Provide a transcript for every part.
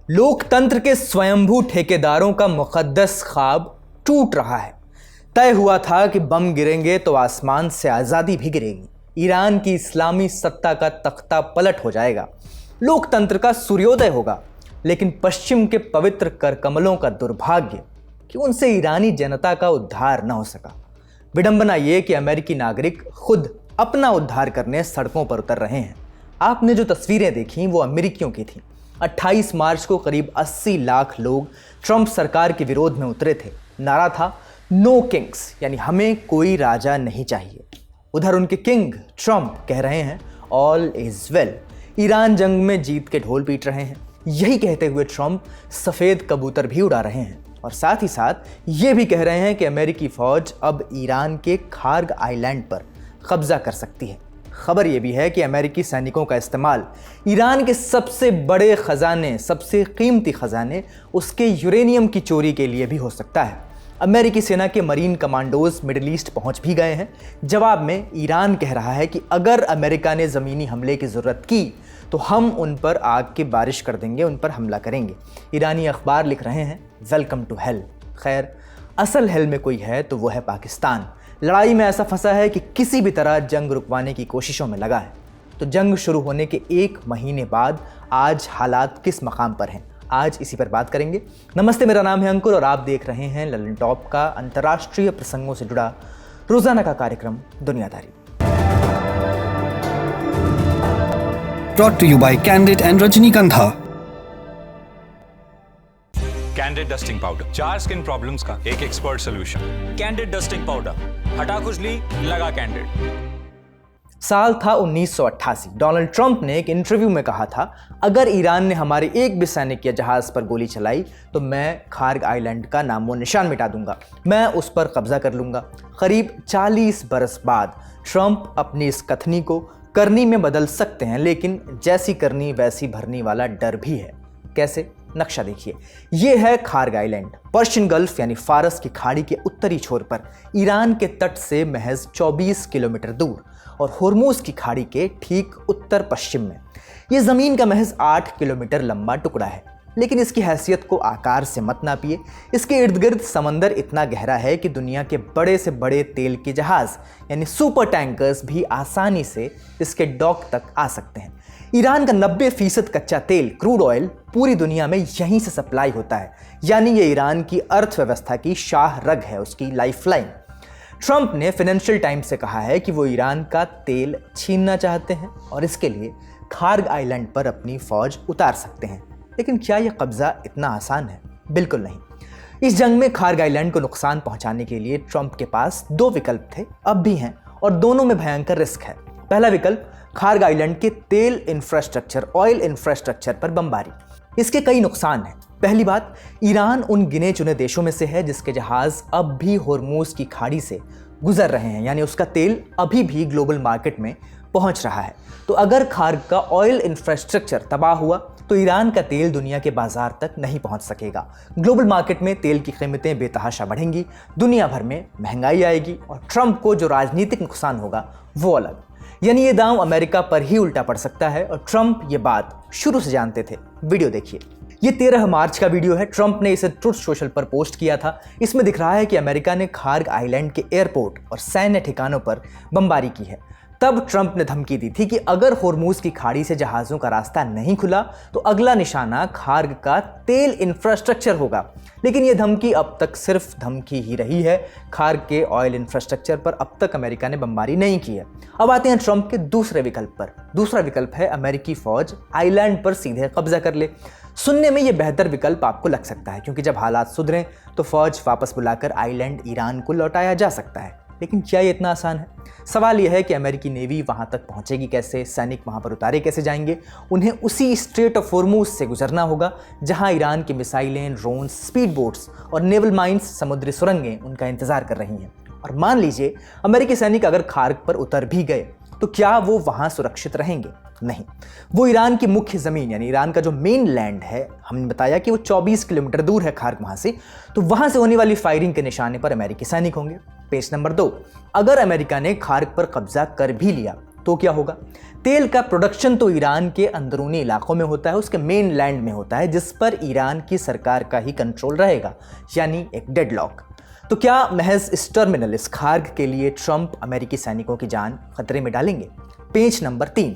लोकतंत्र के स्वयंभू ठेकेदारों का मुकद्दस ख्वाब टूट रहा है। तय हुआ था कि बम गिरेंगे तो आसमान से आज़ादी भी गिरेगी, ईरान की इस्लामी सत्ता का तख्ता पलट हो जाएगा, लोकतंत्र का सूर्योदय होगा। लेकिन पश्चिम के पवित्र करकमलों का दुर्भाग्य कि उनसे ईरानी जनता का उद्धार न हो सका। विडंबना यह कि अमेरिकी नागरिक खुद अपना उद्धार करने सड़कों पर उतर रहे हैं। आपने जो तस्वीरें देखी वो अमेरिकियों की थीं। 28 मार्च को करीब 80 लाख लोग ट्रंप सरकार के विरोध में उतरे थे। नारा था नो किंग्स, यानी हमें कोई राजा नहीं चाहिए। उधर उनके किंग ट्रंप कह रहे हैं ऑल इज वेल, ईरान जंग में जीत के ढोल पीट रहे हैं। यही कहते हुए ट्रंप सफ़ेद कबूतर भी उड़ा रहे हैं और साथ ही साथ ये भी कह रहे हैं कि अमेरिकी फ़ौज अब ईरान के खार्ग आइलैंड पर कब्जा कर सकती है। खबर यह भी है कि अमेरिकी सैनिकों का इस्तेमाल ईरान के सबसे बड़े खजाने, सबसे कीमती खजाने, उसके यूरेनियम की चोरी के लिए भी हो सकता है। अमेरिकी सेना के मरीन कमांडोज मिडिल ईस्ट पहुंच भी गए हैं। जवाब में ईरान कह रहा है कि अगर अमेरिका ने ज़मीनी हमले की ज़रूरत की तो हम उन पर आग की बारिश कर देंगे, उन पर हमला करेंगे। ईरानी अखबार लिख रहे हैं वेलकम टू हेल। खैर, असल हेल में कोई है तो वो है पाकिस्तान। लड़ाई में ऐसा फंसा है कि किसी भी तरह जंग रुकवाने की कोशिशों में लगा है। तो जंग शुरू होने के 1 महीने बाद आज हालात किस मकाम पर हैं, आज इसी पर बात करेंगे। नमस्ते, मेरा नाम है अंकुर और आप देख रहे हैं ललन टॉप का अंतर्राष्ट्रीय प्रसंगों से जुड़ा रोजाना का कार्यक्रम दुनियादारी। Brought to you by Candid and Rajnikantha. Candid dusting powder, 4 skin problems का एक expert solution. Candid dusting powder, हटा खुजली, लगा कैंडिड। साल था 1988। डोनाल्ड ट्रंप ने एक इंटरव्यू में कहा था, अगर ईरान ने हमारे एक भी सैनिक या जहाज पर गोली चलाई तो मैं खार्ग आइलैंड का नामो निशान मिटा दूंगा, मैं उस पर कब्जा कर लूंगा। करीब 40 बरस बाद ट्रंप अपनी इस कथनी को करनी में बदल सकते हैं, लेकिन जैसी करनी वैसी भरनी वाला डर भी है। कैसे? नक्शा देखिए। यह है खार्ग आइलैंड, पर्शियन गल्फ यानी फारस की खाड़ी के उत्तरी छोर पर, ईरान के तट से महज 24 किलोमीटर दूर और होर्मुज की खाड़ी के ठीक उत्तर पश्चिम में। यह जमीन का महज 8 किलोमीटर लंबा टुकड़ा है, लेकिन इसकी हैसियत को आकार से मत नापिए। इसके इर्द गिर्द समंदर इतना गहरा है कि दुनिया के बड़े से बड़े तेल के जहाज यानी सुपर टैंकर्स भी आसानी से इसके डॉक तक आ सकते हैं। ईरान का 90% कच्चा तेल, क्रूड ऑयल, पूरी दुनिया में यहीं से सप्लाई होता है, यानी ये ईरान की अर्थव्यवस्था की शाह रग है, उसकी लाइफलाइन। ट्रंप ने फाइनेंशियल टाइम्स से कहा है कि वो ईरान का तेल छीनना चाहते हैं और इसके लिए खार्ग आइलैंड पर अपनी फौज उतार सकते हैं। लेकिन क्या यह कब्जा इतना आसान है? बिल्कुल नहीं। इस जंग में खार्ग आइलैंड को नुकसान पहुंचाने के लिए ट्रंप के पास 2 विकल्प थे, अब भी हैं, और दोनों में भयंकर रिस्क है। पहला विकल्प, खार्ग आइलैंड के तेल इंफ्रास्ट्रक्चर, ऑयल इंफ्रास्ट्रक्चर पर बमबारी। इसके कई नुकसान हैं। पहली बात, ईरान उन गिने चुने देशों में से है जिसके जहाज अब भी होर्मुज की खाड़ी से गुजर रहे हैं, यानी उसका तेल अभी भी ग्लोबल मार्केट में पहुंच रहा है। तो अगर खार्ग का ऑयल इंफ्रास्ट्रक्चर तबाह हुआ तो ईरान का तेल दुनिया के बाजार तक नहीं पहुंच सकेगा। ग्लोबल मार्केट में तेल की कीमतें बेतहाशा बढ़ेंगी, दुनिया भर में महंगाई आएगी और ट्रंप को जो राजनीतिक नुकसान होगा वो अलग। यानी ये दांव अमेरिका पर ही उल्टा पड़ सकता है और ट्रंप ये बात शुरू से जानते थे। वीडियो देखिए। ये 13 मार्च का वीडियो है। ट्रंप ने इसे ट्रुथ सोशल पर पोस्ट किया था। इसमें दिख रहा है कि अमेरिका ने खार्ग आइलैंड के एयरपोर्ट और सैन्य ठिकानों पर बमबारी की है। तब ट्रंप ने धमकी दी थी कि अगर होर्मुज की खाड़ी से जहाज़ों का रास्ता नहीं खुला तो अगला निशाना खार्ग का तेल इंफ्रास्ट्रक्चर होगा। लेकिन यह धमकी अब तक सिर्फ धमकी ही रही है। खार्ग के ऑयल इंफ्रास्ट्रक्चर पर अब तक अमेरिका ने बमबारी नहीं की है। अब आते हैं ट्रंप के दूसरे विकल्प पर। दूसरा विकल्प है अमेरिकी फौज आइलैंड पर सीधे कब्जा कर ले। सुनने में यह बेहतर विकल्प आपको लग सकता है, क्योंकि जब हालात सुधरें तो फौज वापस बुलाकर आइलैंड ईरान को लौटाया जा सकता है। लेकिन क्या ये इतना आसान है? सवाल यह है कि अमेरिकी नेवी वहां तक पहुंचेगी कैसे, सैनिक वहां पर उतारे कैसे जाएंगे? उन्हें उसी स्ट्रेट ऑफ होर्मुज से गुजरना होगा जहां ईरान की मिसाइलें, ड्रोन, स्पीड बोट्स और नेवल माइंस, समुद्री सुरंगें उनका इंतजार कर रही हैं। और मान लीजिए अमेरिकी सैनिक अगर खार्ग पर उतर भी गए तो क्या वो वहां सुरक्षित रहेंगे? नहीं। वो ईरान की मुख्य ज़मीन यानी ईरान का जो मेन लैंड है, हमने बताया कि वो 24 किलोमीटर दूर है खार्ग वहाँ से, तो वहाँ से होने वाली फायरिंग के निशाने पर अमेरिकी सैनिक होंगे। पेज नंबर 2, अगर अमेरिका ने खार्ग पर कब्जा कर भी लिया तो क्या होगा? तेल का प्रोडक्शन तो ईरान के अंदरूनी इलाकों में होता है, उसके मेन लैंड में होता है, जिस पर ईरान की सरकार का ही कंट्रोल रहेगा, यानी एक डेडलॉक। तो क्या महज इस टर्मिनल, इस खार्ग के लिए ट्रंप अमेरिकी सैनिकों की जान खतरे में डालेंगे? Page number 3।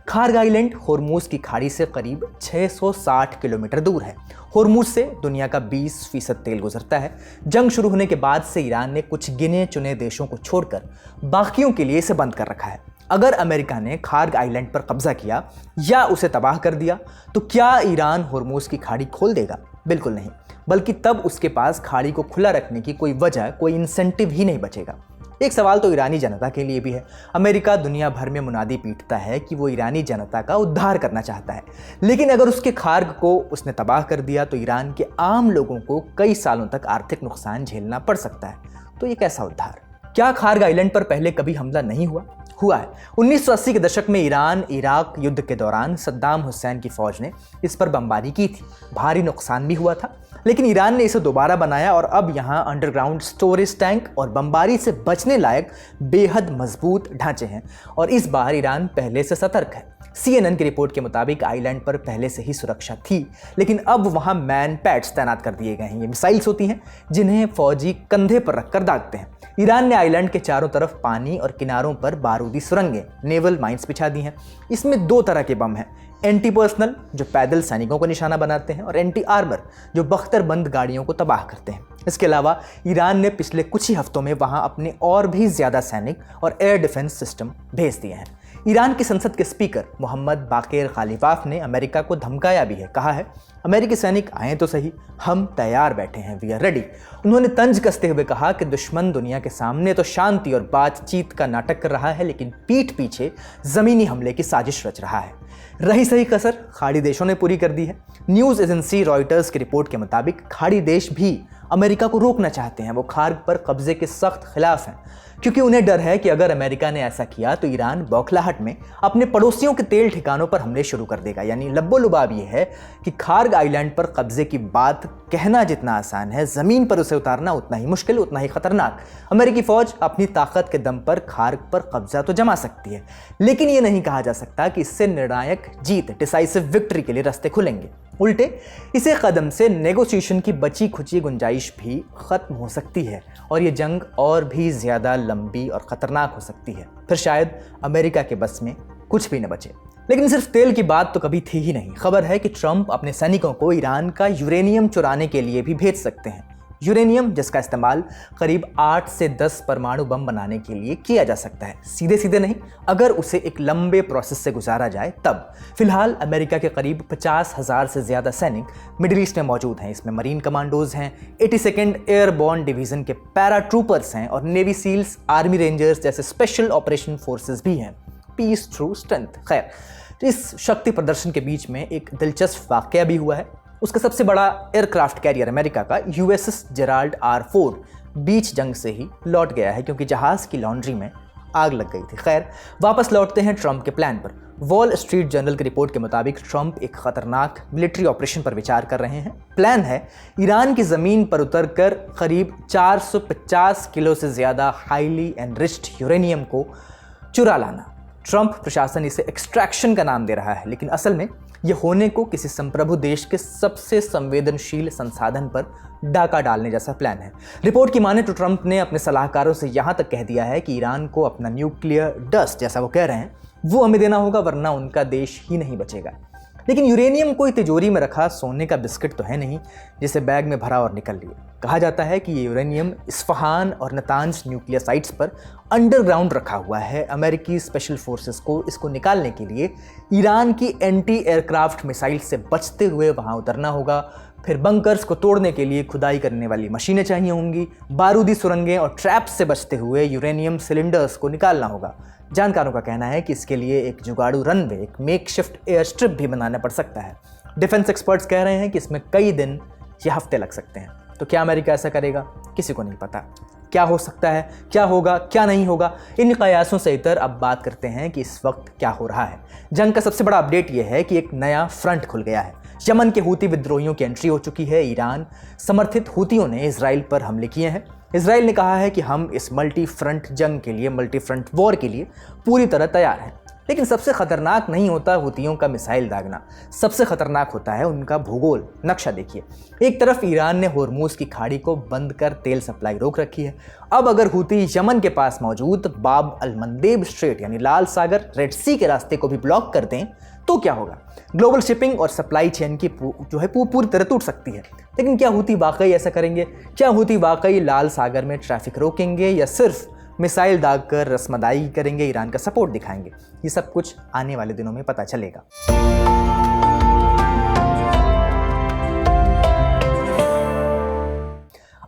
Kharg island Hormuz की खाड़ी से करीब 660 किलोमीटर दूर है। होर्मुज से दुनिया का 20% तेल गुजरता है। जंग शुरू होने के बाद से ईरान ने कुछ गिने चुने देशों को छोड़कर बाकियों के लिए इसे बंद कर रखा है। अगर अमेरिका ने खार्ग आइलैंड पर कब्जा किया या उसे तबाह कर दिया तो क्या ईरान होर्मुज की खाड़ी खोल देगा? बिल्कुल नहीं, बल्कि तब उसके पास खाड़ी को खुला रखने की कोई वजह, कोई इंसेंटिव ही नहीं बचेगा। एक सवाल तो ईरानी जनता के लिए भी है। अमेरिका दुनिया भर में मुनादी पीटता है कि वो ईरानी जनता का उद्धार करना चाहता है, लेकिन अगर उसके खार्ग को उसने तबाह कर दिया तो ईरान के आम लोगों को कई सालों तक आर्थिक नुकसान झेलना पड़ सकता है। तो ये कैसा उद्धार? क्या खार्ग आइलैंड पर पहले कभी हमला नहीं हुआ? हुआ है। 1980 के दशक में ईरान इराक युद्ध के दौरान सद्दाम हुसैन की फौज ने इस पर बमबारी की थी। भारी नुकसान भी हुआ था, लेकिन ईरान ने इसे दोबारा बनाया और अब यहाँ अंडरग्राउंड स्टोरेज टैंक और बमबारी से बचने लायक बेहद मजबूत ढांचे हैं और इस बार ईरान पहले से सतर्क है। CNN की रिपोर्ट के मुताबिक आइलैंड पर पहले से ही सुरक्षा थी, लेकिन अब वहाँ मैन पैड्स तैनात कर दिए गए हैं। ये मिसाइल्स होती हैं जिन्हें फौजी कंधे पर रखकर दागते हैं। ईरान ने आइलैंड के चारों तरफ पानी और किनारों पर बारूदी सुरंगें, नेवल माइंस बिछा दी हैं। इसमें 2 तरह के बम हैं, एंटी पर्सनल जो पैदल सैनिकों को निशाना बनाते हैं और एंटी आर्मर जो बख्तरबंद गाड़ियों को तबाह करते हैं। इसके अलावा ईरान ने पिछले कुछ ही हफ्तों में वहां अपने और भी ज्यादा सैनिक और एयर डिफेंस सिस्टम भेज दिए हैं। ईरान की संसद के स्पीकर मोहम्मद बाकेर खालिफाफ ने अमेरिका को धमकाया भी है। कहा है, अमेरिकी सैनिक आए तो सही, हम तैयार बैठे हैं, वी आर रेडी। उन्होंने तंज कसते हुए कहा कि दुश्मन दुनिया के सामने तो शांति और बातचीत का नाटक कर रहा है, लेकिन पीठ पीछे जमीनी हमले की साजिश रच रहा है। रही सही कसर खाड़ी देशों ने पूरी कर दी है। न्यूज़ एजेंसी रॉयटर्स की रिपोर्ट के मुताबिक खाड़ी देश भी अमेरिका को रोकना चाहते हैं। वो खार्ग पर कब्जे के सख्त खिलाफ हैं, क्योंकि उन्हें डर है कि अगर अमेरिका ने ऐसा किया तो ईरान बौखलाहट में अपने पड़ोसियों के तेल ठिकानों पर हमले शुरू कर देगा। यानी लब्बो लुबाब ये है कि खार्ग आइलैंड पर कब्जे की बात कहना जितना आसान है, ज़मीन पर उसे उतारना उतना ही मुश्किल, उतना ही खतरनाक। अमेरिकी फौज अपनी ताकत के दम पर खार्ग पर कब्जा तो जमा सकती है, लेकिन ये नहीं कहा जा सकता कि इससे निर्णायक जीत, डिसाइसिव विक्ट्री के लिए रास्ते खुलेंगे। उल्टे इसे कदम से नेगोशिएशन की बची खुची गुंजाइश भी खत्म हो सकती है और ये जंग और भी ज्यादा लंबी और खतरनाक हो सकती है। फिर शायद अमेरिका के बस में कुछ भी न बचे। लेकिन सिर्फ तेल की बात तो कभी थी ही नहीं। खबर है कि ट्रंप अपने सैनिकों को ईरान का यूरेनियम चुराने के लिए भी भेज सकते हैं। यूरेनियम जिसका इस्तेमाल करीब 8 से 10 परमाणु बम बनाने के लिए किया जा सकता है। सीधे सीधे नहीं, अगर उसे एक लंबे प्रोसेस से गुजारा जाए तब। फिलहाल अमेरिका के करीब 50,000 से ज़्यादा सैनिक मिडिल ईस्ट में मौजूद हैं। इसमें मरीन कमांडोज हैं, 82nd एयरबोर्न डिवीज़न के पैरा ट्रूपर्स हैं और नेवी सील्स, आर्मी रेंजर्स जैसे स्पेशल ऑपरेशन फोर्सेस भी हैं। Peace through strength. खैर, इस शक्ति प्रदर्शन के बीच में एक दिलचस्प वाकया भी हुआ है। उसका सबसे बड़ा एयरक्राफ्ट कैरियर अमेरिका का USS जेराल्ड R. फोर्ड बीच जंग से ही लौट गया है, क्योंकि जहाज की लॉन्ड्री में आग लग गई थी। खैर, वापस लौटते हैं ट्रंप के प्लान पर। वॉल स्ट्रीट जर्नल की रिपोर्ट के मुताबिक ट्रंप एक खतरनाक मिलिट्री ऑपरेशन पर विचार कर रहे हैं। प्लान है ईरान की ज़मीन पर उतरकर करीब 450 किलो से ज़्यादा हाईली एनरिच्ड यूरेनियम को चुरा लाना। ट्रंप प्रशासन इसे एक्सट्रैक्शन का नाम दे रहा है, लेकिन असल में यह होने को किसी संप्रभु देश के सबसे संवेदनशील संसाधन पर डाका डालने जैसा प्लान है। रिपोर्ट की माने तो ट्रंप ने अपने सलाहकारों से यहां तक कह दिया है कि ईरान को अपना न्यूक्लियर डस्ट, जैसा वो कह रहे हैं, वो हमें देना होगा, वरना उनका देश ही नहीं बचेगा। लेकिन यूरेनियम कोई तिजोरी में रखा सोने का बिस्किट तो है नहीं जिसे बैग में भरा और निकल लिए। कहा जाता है कि ये यूरेनियम इस्फहान और नतांज न्यूक्लियर साइट्स पर अंडरग्राउंड रखा हुआ है। अमेरिकी स्पेशल फोर्सेस को इसको निकालने के लिए ईरान की एंटी एयरक्राफ्ट मिसाइल से बचते हुए वहाँ उतरना होगा। फिर बंकर्स को तोड़ने के लिए खुदाई करने वाली मशीनें चाहिए होंगी। बारूदी सुरंगें और ट्रैप्स से बचते हुए यूरेनियम सिलेंडर्स को निकालना होगा। जानकारों का कहना है कि इसके लिए एक जुगाड़ू रनवे, एक मेकशिफ्ट एयर स्ट्रिप भी बनाना पड़ सकता है। डिफेंस एक्सपर्ट्स कह रहे हैं कि इसमें कई दिन या हफ्ते लग सकते हैं। तो क्या अमेरिका ऐसा करेगा? किसी को नहीं पता। क्या हो सकता है, क्या होगा, क्या नहीं होगा, इन कयासों से इतर अब बात करते हैं कि इस वक्त क्या हो रहा है। जंग का सबसे बड़ा अपडेट यह है कि एक नया फ्रंट खुल गया है। यमन के हूती विद्रोहियों की एंट्री हो चुकी है। ईरान समर्थित हूतियों ने इजराइल पर हमले किए हैं। इसराइल ने कहा है कि हम इस मल्टी फ्रंट जंग के लिए, मल्टी फ्रंट वॉर के लिए पूरी तरह तैयार हैं। लेकिन सबसे खतरनाक नहीं होता हुतियों का मिसाइल दागना, सबसे खतरनाक होता है उनका भूगोल। नक्शा देखिए, एक तरफ ईरान ने होर्मुज की खाड़ी को बंद कर तेल सप्लाई रोक रखी है। अब अगर हुती यमन के पास मौजूद बाब अल मंदेब स्ट्रेट यानी लाल सागर, रेड सी के रास्ते को भी ब्लॉक कर दें तो क्या होगा? ग्लोबल शिपिंग और सप्लाई चेन की पूरी तरह टूट सकती है। लेकिन क्या हुती वाकई ऐसा करेंगे? क्या हुती वाकई लाल सागर में ट्रैफिक रोकेंगे या सिर्फ मिसाइल दागकर रस्मदाई करेंगे, ईरान का सपोर्ट दिखाएंगे? ये सब कुछ आने वाले दिनों में पता चलेगा।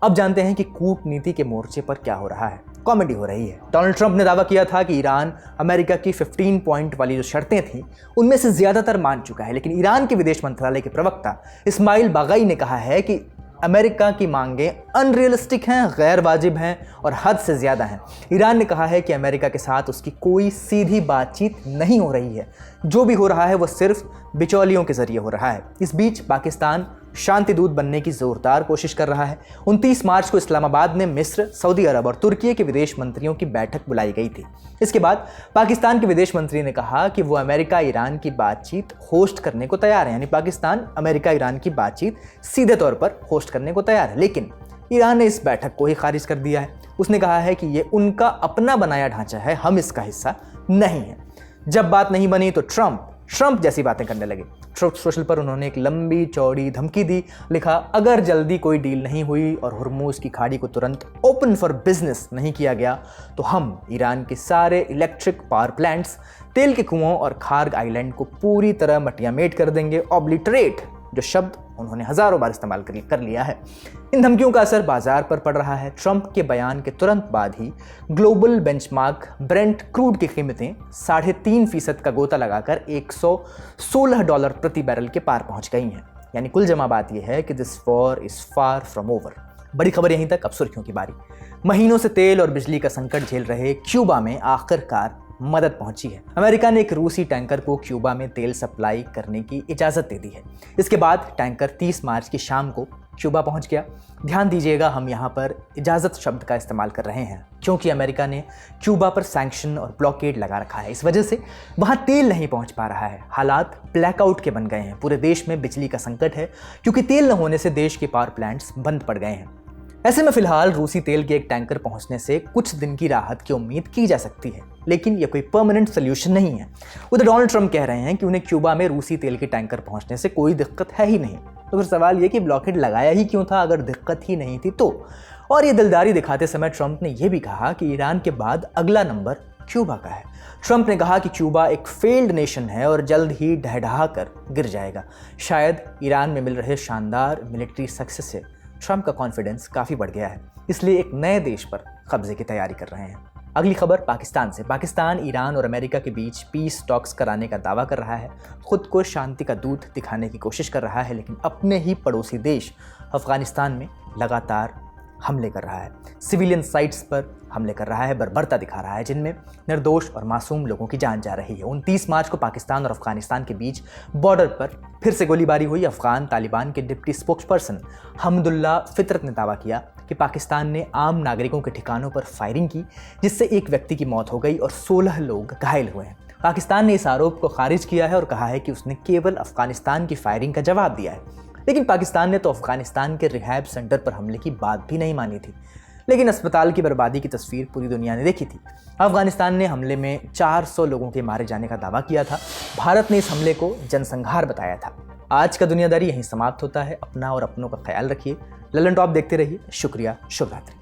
अब जानते हैं कि कूटनीति के मोर्चे पर क्या हो रहा है। कॉमेडी हो रही है। डोनाल्ड ट्रंप ने दावा किया था कि ईरान अमेरिका की 15 पॉइंट वाली जो शर्तें थीं उनमें से ज्यादातर मान चुका है। लेकिन ईरान के विदेश मंत्रालय के प्रवक्ता इस्माइल बागाई ने कहा है कि अमेरिका की मांगें अनरियलिस्टिक हैं, गैर वाजिब हैं और हद से ज़्यादा हैं। ईरान ने कहा है कि अमेरिका के साथ उसकी कोई सीधी बातचीत नहीं हो रही है। जो भी हो रहा है वो सिर्फ बिचौलियों के जरिए हो रहा है। इस बीच पाकिस्तान शांति दूत बनने की जोरदार कोशिश कर रहा है। 29 मार्च को इस्लामाबाद में मिस्र, सऊदी अरब और तुर्की के विदेश मंत्रियों की बैठक बुलाई गई थी। इसके बाद पाकिस्तान के विदेश मंत्री ने कहा कि वो अमेरिका ईरान की बातचीत होस्ट करने को तैयार है। यानी पाकिस्तान अमेरिका ईरान की बातचीत सीधे तौर पर होस्ट करने को तैयार है। लेकिन ईरान ने इस बैठक को ही खारिज कर दिया है। उसने कहा है कि ये उनका अपना बनाया ढांचा है, हम इसका हिस्सा नहीं है। जब बात नहीं बनी तो ट्रंप जैसी बातें करने लगे। ट्रुथ सोशल पर उन्होंने एक लंबी चौड़ी धमकी दी। लिखा, अगर जल्दी कोई डील नहीं हुई और हुर्मुज की खाड़ी को तुरंत ओपन फॉर बिजनेस नहीं किया गया तो हम ईरान के सारे इलेक्ट्रिक पावर प्लांट्स, तेल के कुओं और खार्ग आइलैंड को पूरी तरह मटियामेट कर देंगे। ऑब्लिटरेट जो शब्द उन्होंने हजारों बार इस्तेमाल कर लिया है। इन धमकियों का असर बाजार पर पड़ रहा है। ट्रंप के बयान के तुरंत बाद ही ग्लोबल बेंचमार्क ब्रेंट क्रूड की कीमतें 3.5% का गोता लगाकर $116 प्रति बैरल के पार पहुंच गई हैं। यानी कुल जमा बात यह है कि this war is far from over. बड़ी खबर यहीं तक, अब सुर्खियों की बारी। महीनों से तेल और बिजली का संकट झेल रहे क्यूबा में आखिरकार मदद पहुंची है। अमेरिका ने एक रूसी टैंकर को क्यूबा में तेल सप्लाई करने की इजाजत दे दी है। इसके बाद टैंकर 30 मार्च की शाम को क्यूबा पहुंच गया। ध्यान दीजिएगा, हम यहां पर इजाजत शब्द का इस्तेमाल कर रहे हैं क्योंकि अमेरिका ने क्यूबा पर सैंक्शन और ब्लॉकेड लगा रखा है। इस वजह से वहां तेल नहीं पहुंच पा रहा है। हालात ब्लैकआउट के बन गए हैं। पूरे देश में बिजली का संकट है क्योंकि तेल न होने से देश के पावर प्लांट्स बंद पड़ गए हैं। ऐसे में फिलहाल रूसी तेल के एक टैंकर पहुंचने से कुछ दिन की राहत की उम्मीद की जा सकती है, लेकिन यह कोई परमानेंट सोल्यूशन नहीं है। उधर डोनाल्ड ट्रंप कह रहे हैं कि उन्हें क्यूबा में रूसी तेल के टैंकर पहुंचने से कोई दिक्कत है ही नहीं। तो फिर सवाल यह कि ब्लॉकेड लगाया ही क्यों था अगर दिक्कत ही नहीं थी तो? और ये दिलदारी दिखाते समय ट्रंप ने यह भी कहा कि ईरान के बाद अगला नंबर क्यूबा का है। ट्रंप ने कहा कि क्यूबा एक फेल्ड नेशन है और जल्द ही ढह कर गिर जाएगा। शायद ईरान में मिल रहे शानदार मिलिट्री सक्सेस से ट्रंप का कॉन्फिडेंस काफ़ी बढ़ गया है, इसलिए एक नए देश पर कब्जे की तैयारी कर रहे हैं। अगली खबर पाकिस्तान से। पाकिस्तान ईरान और अमेरिका के बीच पीस टॉक्स कराने का दावा कर रहा है, खुद को शांति का दूत दिखाने की कोशिश कर रहा है, लेकिन अपने ही पड़ोसी देश अफगानिस्तान में लगातार हमले कर रहा है। सिविलियन साइट्स पर हमले कर रहा है, बर्बरता दिखा रहा है, जिनमें निर्दोष और मासूम लोगों की जान जा रही है। 29 मार्च को पाकिस्तान और अफगानिस्तान के बीच बॉर्डर पर फिर से गोलीबारी हुई। अफगान तालिबान के डिप्टी स्पोक्सपर्सन हमदुल्ला फितरत ने दावा किया कि पाकिस्तान ने आम नागरिकों के ठिकानों पर फायरिंग की, जिससे एक व्यक्ति की मौत हो गई और 16 लोग घायल हुए हैं। पाकिस्तान ने इस आरोप को खारिज किया है और कहा है कि उसने केवल अफगानिस्तान की फायरिंग का जवाब दिया है। लेकिन पाकिस्तान ने तो अफगानिस्तान के रिहैब सेंटर पर हमले की बात भी नहीं मानी थी। लेकिन अस्पताल की बर्बादी की तस्वीर पूरी दुनिया ने देखी थी। अफगानिस्तान ने हमले में 400 लोगों के मारे जाने का दावा किया था। भारत ने इस हमले को जनसंहार बताया था। आज का दुनियादारी यहीं समाप्त होता है। अपना और अपनों का ख्याल रखिए। ललन टॉप देखते रहिए। शुक्रिया, शुभ रात्रि।